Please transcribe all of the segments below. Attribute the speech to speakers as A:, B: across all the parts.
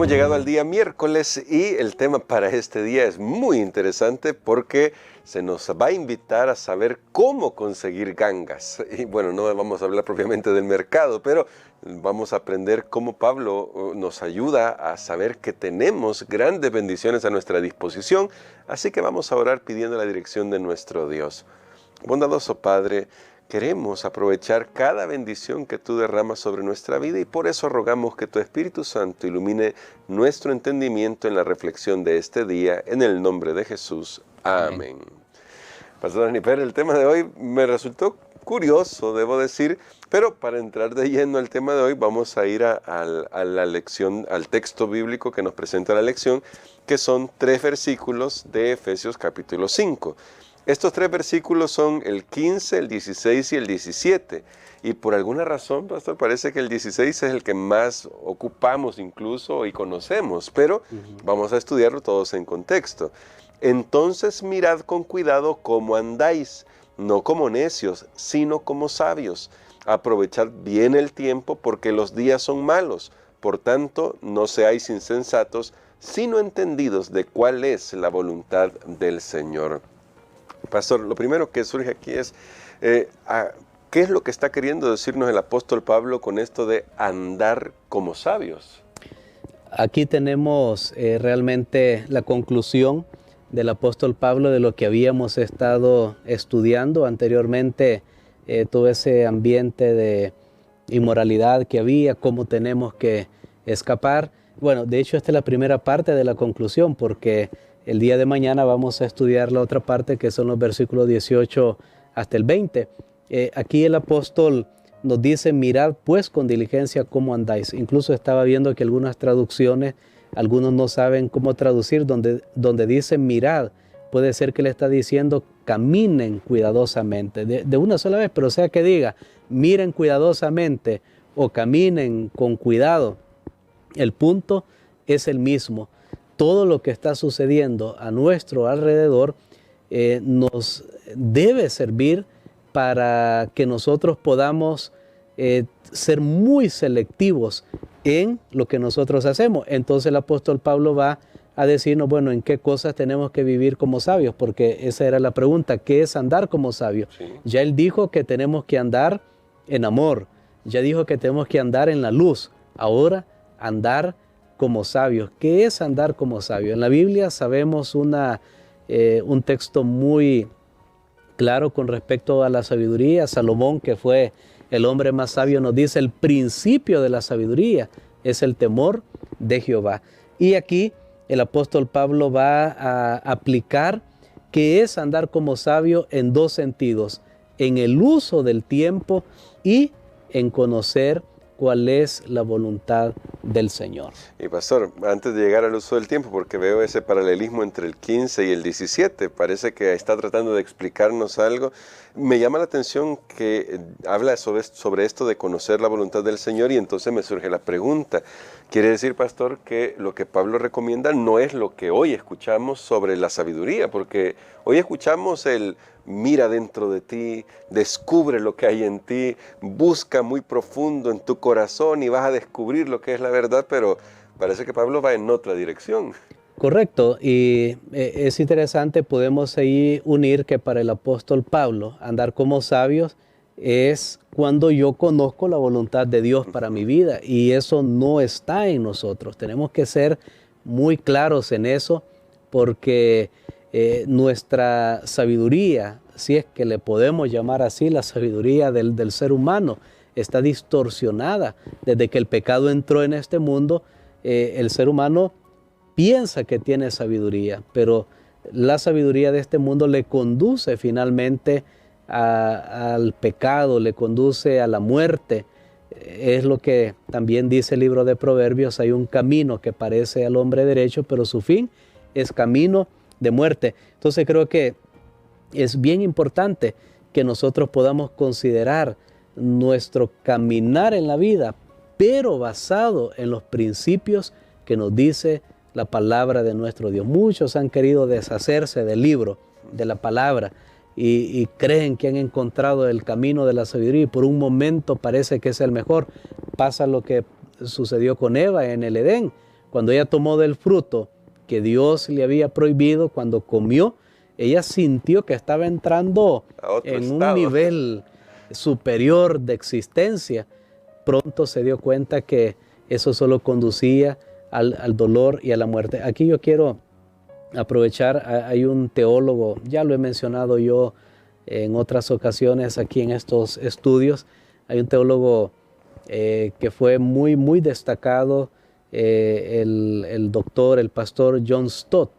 A: Hemos llegado al día miércoles y el tema para este día es muy interesante porque se nos va a invitar a saber cómo conseguir gangas. Y bueno, no vamos a hablar propiamente del mercado, pero vamos a aprender cómo Pablo nos ayuda a saber que tenemos grandes bendiciones a nuestra disposición. Así que vamos a orar pidiendo la dirección de nuestro Dios. Bondadoso Padre, queremos aprovechar cada bendición que tú derramas sobre nuestra vida y por eso rogamos que tu Espíritu Santo ilumine nuestro entendimiento en la reflexión de este día, en el nombre de Jesús. Amén. Pastor Aniper, el tema de hoy me resultó curioso, debo decir, pero para entrar de lleno al tema de hoy vamos a ir a la lección, al texto bíblico que nos presenta la lección, que son 3 versículos de Efesios capítulo 5. Estos 3 versículos son el 15, el 16 y el 17. Y por alguna razón, pastor, parece que el 16 es el que más ocupamos incluso y conocemos, pero vamos a estudiarlo todos en contexto. Entonces mirad con cuidado cómo andáis, no como necios, sino como sabios. Aprovechad bien el tiempo porque los días son malos. Por tanto, no seáis insensatos, sino entendidos de cuál es la voluntad del Señor. Pastor, lo primero que surge aquí es, ¿qué es lo que está queriendo decirnos el apóstol Pablo con esto de andar como sabios?
B: Aquí tenemos realmente la conclusión del apóstol Pablo de lo que habíamos estado estudiando anteriormente, todo ese ambiente de inmoralidad que había, cómo tenemos que escapar. Bueno, de hecho esta es la primera parte de la conclusión porque el día de mañana vamos a estudiar la otra parte que son los versículos 18 hasta el 20. Aquí el apóstol nos dice, mirad pues con diligencia cómo andáis. Incluso estaba viendo que algunas traducciones, algunos no saben cómo traducir, donde dice mirad, puede ser que le está diciendo caminen cuidadosamente, de una sola vez, pero sea que diga miren cuidadosamente o caminen con cuidado. El punto es el mismo. Todo lo que está sucediendo a nuestro alrededor nos debe servir para que nosotros podamos ser muy selectivos en lo que nosotros hacemos. Entonces el apóstol Pablo va a decirnos, bueno, en qué cosas tenemos que vivir como sabios, porque esa era la pregunta, ¿qué es andar como sabios? Sí. Ya él dijo que tenemos que andar en amor, ya dijo que tenemos que andar en la luz, ahora andar como sabios. ¿Qué es andar como sabios? En la Biblia sabemos un texto muy claro con respecto a la sabiduría. Salomón, que fue el hombre más sabio, nos dice el principio de la sabiduría es el temor de Jehová. Y aquí el apóstol Pablo va a aplicar qué es andar como sabio en 2 sentidos, en el uso del tiempo y en conocer cuál es la voluntad del Señor.
A: Y pastor, antes de llegar al uso del tiempo, porque veo ese paralelismo entre el 15 y el 17, parece que está tratando de explicarnos algo. Me llama la atención que habla sobre esto de conocer la voluntad del Señor y entonces me surge la pregunta. Quiere decir, pastor, que lo que Pablo recomienda no es lo que hoy escuchamos sobre la sabiduría, porque hoy escuchamos el mira dentro de ti, descubre lo que hay en ti, busca muy profundo en tu corazón y vas a descubrir lo que es la verdad, pero parece que Pablo va en otra dirección.
B: Correcto, y es interesante, podemos ahí unir que para el apóstol Pablo, andar como sabios es cuando yo conozco la voluntad de Dios para mi vida, y eso no está en nosotros. Tenemos que ser muy claros en eso, porque nuestra sabiduría, si es que le podemos llamar así, la sabiduría del ser humano, está distorsionada. Desde que el pecado entró en este mundo, el ser humano piensa que tiene sabiduría, pero la sabiduría de este mundo le conduce finalmente al pecado, le conduce a la muerte. Es lo que también dice el libro de Proverbios, hay un camino que parece al hombre derecho, pero su fin es camino de muerte. Entonces creo que es bien importante que nosotros podamos considerar nuestro caminar en la vida, pero basado en los principios que nos dice la palabra de nuestro Dios. Muchos han querido deshacerse del libro, de la palabra, y creen que han encontrado el camino de la sabiduría y por un momento parece que es el mejor. Pasa lo que sucedió con Eva en el Edén. cuando ella tomó del fruto que Dios le había prohibido, cuando comió, ella sintió que estaba entrando en un nivel superior de existencia. Pronto se dio cuenta que eso solo conducía al dolor y a la muerte. Aquí yo quiero aprovechar, hay un teólogo, ya lo he mencionado yo en otras ocasiones aquí en estos estudios, hay un teólogo que fue muy destacado, el doctor, el pastor John Stott.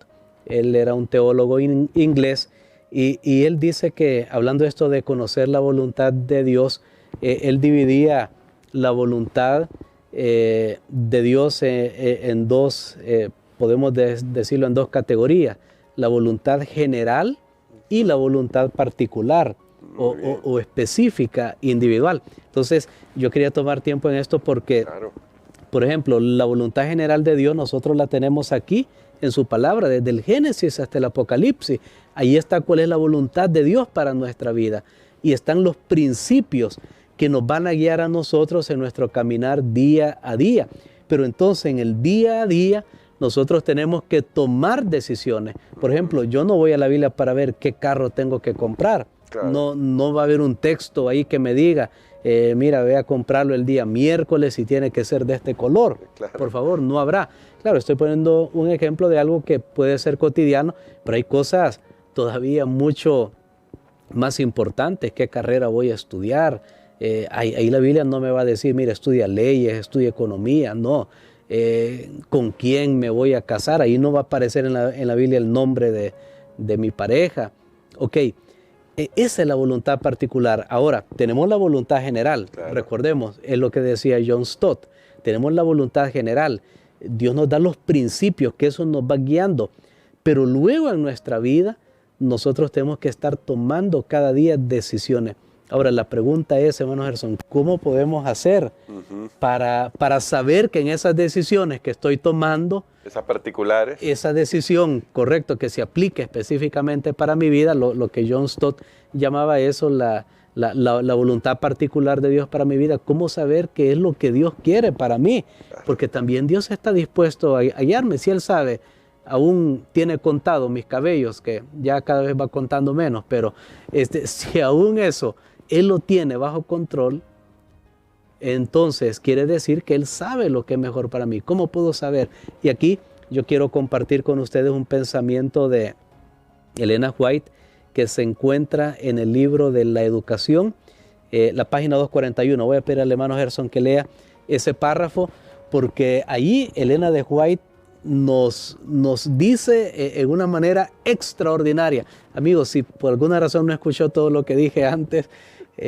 B: Él era un teólogo inglés y él dice que, hablando de esto de conocer la voluntad de Dios, él dividía la voluntad de Dios en dos, podemos decirlo en dos categorías: la voluntad general y la voluntad particular o específica, individual. Entonces, yo quería tomar tiempo en esto porque, por ejemplo, la voluntad general de Dios nosotros la tenemos aquí en su palabra, desde el Génesis hasta el Apocalipsis. Ahí está cuál es la voluntad de Dios para nuestra vida. Y están los principios que nos van a guiar a nosotros en nuestro caminar día a día. Pero entonces en el día a día nosotros tenemos que tomar decisiones. Por ejemplo, yo no voy a la Biblia para ver qué carro tengo que comprar. Claro. No va a haber un texto ahí que me diga, mira, ve a comprarlo el día miércoles y tiene que ser de este color. Claro. Por favor, no habrá. Claro, estoy poniendo un ejemplo de algo que puede ser cotidiano, pero hay cosas todavía mucho más importantes. ¿Qué carrera voy a estudiar? Ahí la Biblia no me va a decir, mira, estudia leyes, estudia economía, no. ¿Con quién me voy a casar? Ahí no va a aparecer en la Biblia el nombre de mi pareja. Ok, esa es la voluntad particular. Ahora, tenemos la voluntad general. Claro. Recordemos, es lo que decía John Stott. Tenemos la voluntad general. Dios nos da los principios, que eso nos va guiando. Pero luego en nuestra vida, nosotros tenemos que estar tomando cada día decisiones. Ahora, la pregunta es, hermano Gerson, ¿cómo podemos hacer para saber que en esas decisiones que estoy tomando,
A: esas particulares,
B: esa decisión, correcto, que se aplique específicamente para mi vida, lo que John Stott llamaba eso, la voluntad particular de Dios para mi vida? ¿Cómo saber qué es lo que Dios quiere para mí? Porque también Dios está dispuesto a guiarme. Si Él sabe, aún tiene contado mis cabellos, que ya cada vez va contando menos, pero si aún eso Él lo tiene bajo control, entonces quiere decir que Él sabe lo que es mejor para mí. ¿Cómo puedo saber? Y aquí yo quiero compartir con ustedes un pensamiento de Elena White que se encuentra en el libro de la educación, la página 241. Voy a pedir al hermano Gerson que lea ese párrafo, porque ahí Elena de White nos dice en una manera extraordinaria. Amigos, si por alguna razón no escuchó todo lo que dije antes,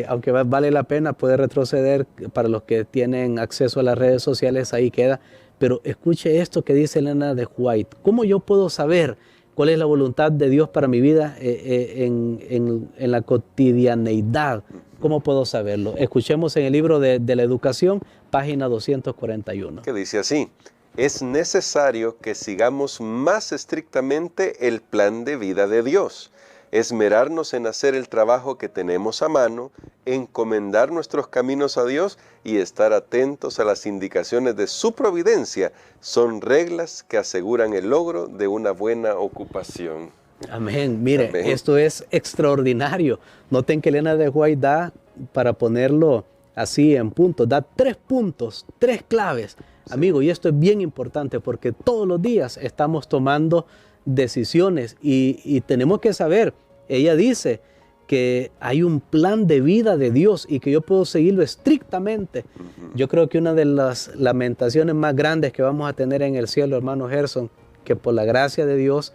B: aunque vale la pena, puede retroceder. Para los que tienen acceso a las redes sociales, ahí queda. Pero escuche esto que dice Elena de White. ¿Cómo yo puedo saber cuál es la voluntad de Dios para mi vida en la cotidianeidad? ¿Cómo puedo saberlo? Escuchemos en el libro de la educación, página 241.
A: Que dice así: es necesario que sigamos más estrictamente el plan de vida de Dios, esmerarnos en hacer el trabajo que tenemos a mano, encomendar nuestros caminos a Dios y estar atentos a las indicaciones de su providencia. Son reglas que aseguran el logro de una buena ocupación.
B: Amén. Mire,
A: Amén.
B: Esto es extraordinario. Noten que Elena de White da, para ponerlo así en puntos, da 3 puntos, 3 claves. Sí. Amigo, y esto es bien importante porque todos los días estamos tomando decisiones y tenemos que saber. Ella dice que hay un plan de vida de Dios y que yo puedo seguirlo estrictamente. Yo creo que una de las lamentaciones más grandes que vamos a tener en el cielo, hermano Gerson, que por la gracia de Dios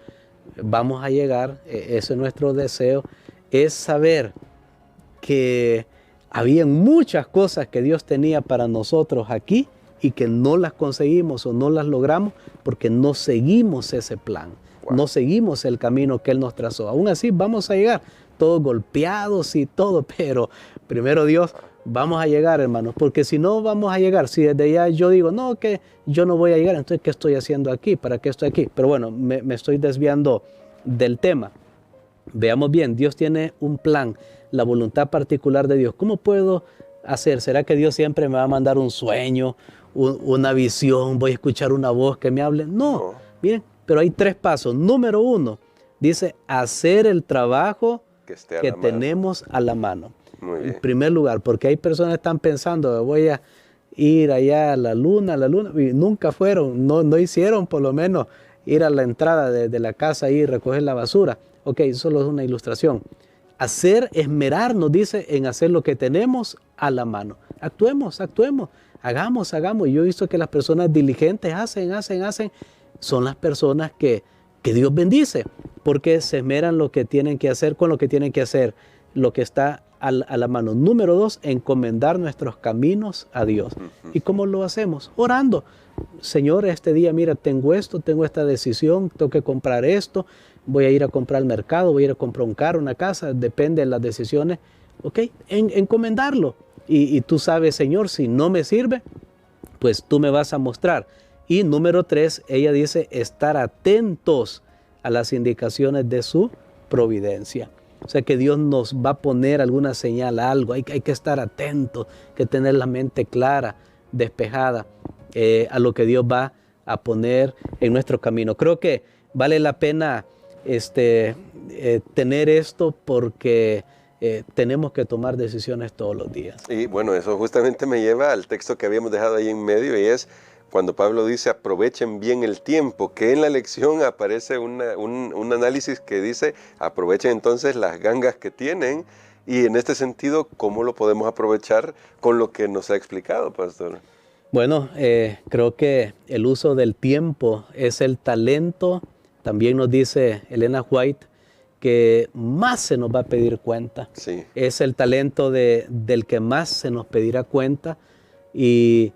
B: vamos a llegar, ese es nuestro deseo, es saber que habían muchas cosas que Dios tenía para nosotros aquí y que no las conseguimos o no las logramos porque no seguimos ese plan. Wow. No seguimos el camino que Él nos trazó. Aún así vamos a llegar, todos golpeados y todo, pero primero Dios, vamos a llegar, hermanos, porque si no vamos a llegar, si desde ya yo digo, no, que yo no voy a llegar, entonces ¿qué estoy haciendo aquí? ¿Para qué estoy aquí? Pero bueno, me estoy desviando del tema. Veamos bien, Dios tiene un plan, la voluntad particular de Dios. ¿Cómo puedo hacer? ¿Será que Dios siempre me va a mandar un sueño, una visión, voy a escuchar una voz que me hable. No,
A: No.
B: miren, pero hay 3 pasos. Número 1, dice hacer el trabajo
A: Que esté a
B: que
A: la mano.
B: tenemos a la mano.
A: Muy bien.
B: En primer lugar, porque hay personas que están pensando, voy a ir allá a la luna, y nunca fueron, no hicieron por lo menos ir a la entrada de la casa y recoger la basura. Ok, solo es una ilustración. Esmerarnos, dice, en hacer lo que tenemos a la mano. Actuemos, hagamos. Y yo he visto que las personas diligentes hacen. Son las personas que Dios bendice, porque se esmeran lo que tienen que hacer con lo que tienen que hacer, lo que está a la mano. Número 2, encomendar nuestros caminos a Dios. ¿Y cómo lo hacemos? Orando. Señor, este día, mira, tengo esto, tengo esta decisión, tengo que comprar esto, voy a ir a comprar al mercado, voy a ir a comprar un carro, una casa, depende de las decisiones. Ok, encomendarlo. Y tú sabes, Señor, si no me sirve, pues tú me vas a mostrar. Y número 3, ella dice, estar atentos a las indicaciones de su providencia. O sea que Dios nos va a poner alguna señal, algo, hay que estar atentos, hay que tener la mente clara, despejada a lo que Dios va a poner en nuestro camino. Creo que vale la pena tener esto porque tenemos que tomar decisiones todos los días.
A: Y bueno, eso justamente me lleva al texto que habíamos dejado ahí en medio, y es cuando Pablo dice aprovechen bien el tiempo, que en la lección aparece un análisis que dice aprovechen entonces las gangas que tienen, y en este sentido, ¿cómo lo podemos aprovechar con lo que nos ha explicado, pastor?
B: Bueno, creo que el uso del tiempo es el talento. También nos dice Elena White que más se nos va a pedir cuenta.
A: Sí.
B: Es el talento del que más se nos pedirá cuenta. Y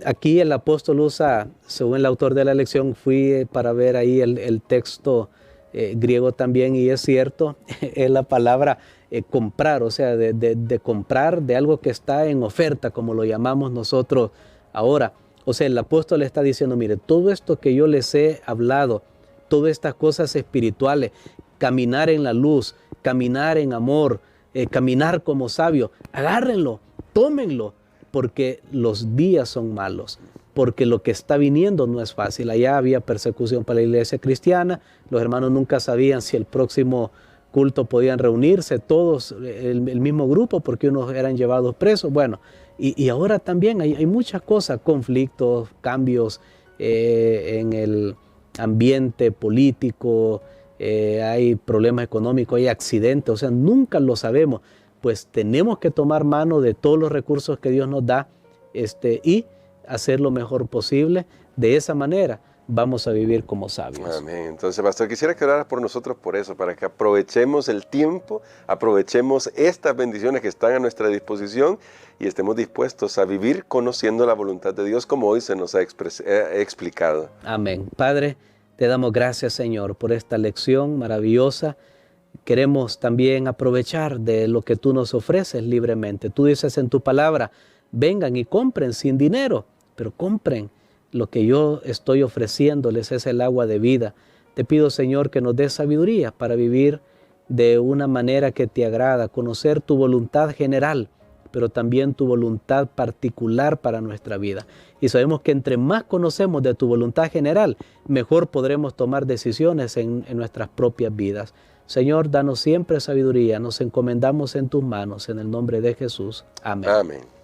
B: aquí el apóstol usa, según el autor de la lección, fui para ver ahí el texto griego también, y es cierto, es la palabra comprar, o sea, de comprar de algo que está en oferta, como lo llamamos nosotros ahora. O sea, el apóstol le está diciendo, mire, todo esto que yo les he hablado, todas estas cosas espirituales, caminar en la luz, caminar en amor, caminar como sabio, agárrenlo, tómenlo, porque los días son malos, porque lo que está viniendo no es fácil. Allá había persecución para la iglesia cristiana, los hermanos nunca sabían si el próximo culto podían reunirse todos, el mismo grupo, porque unos eran llevados presos. Bueno, y ahora también hay muchas cosas, conflictos, cambios en el ambiente político, hay problemas económicos, hay accidentes, o sea, nunca lo sabemos. Pues tenemos que tomar mano de todos los recursos que Dios nos da y hacer lo mejor posible. De esa manera vamos a vivir como sabios.
A: Amén. Entonces, pastor, quisiera que oraras por nosotros por eso, para que aprovechemos el tiempo, aprovechemos estas bendiciones que están a nuestra disposición y estemos dispuestos a vivir conociendo la voluntad de Dios como hoy se nos ha explicado.
B: Amén. Padre, te damos gracias, Señor, por esta lección maravillosa. Queremos también aprovechar de lo que tú nos ofreces libremente. Tú dices en tu palabra, vengan y compren sin dinero, pero compren. Lo que yo estoy ofreciéndoles es el agua de vida. Te pido, Señor, que nos des sabiduría para vivir de una manera que te agrada, conocer tu voluntad general, pero también tu voluntad particular para nuestra vida. Y sabemos que entre más conocemos de tu voluntad general, mejor podremos tomar decisiones en nuestras propias vidas. Señor, danos siempre sabiduría, nos encomendamos en tus manos, en el nombre de Jesús. Amén.
A: Amén.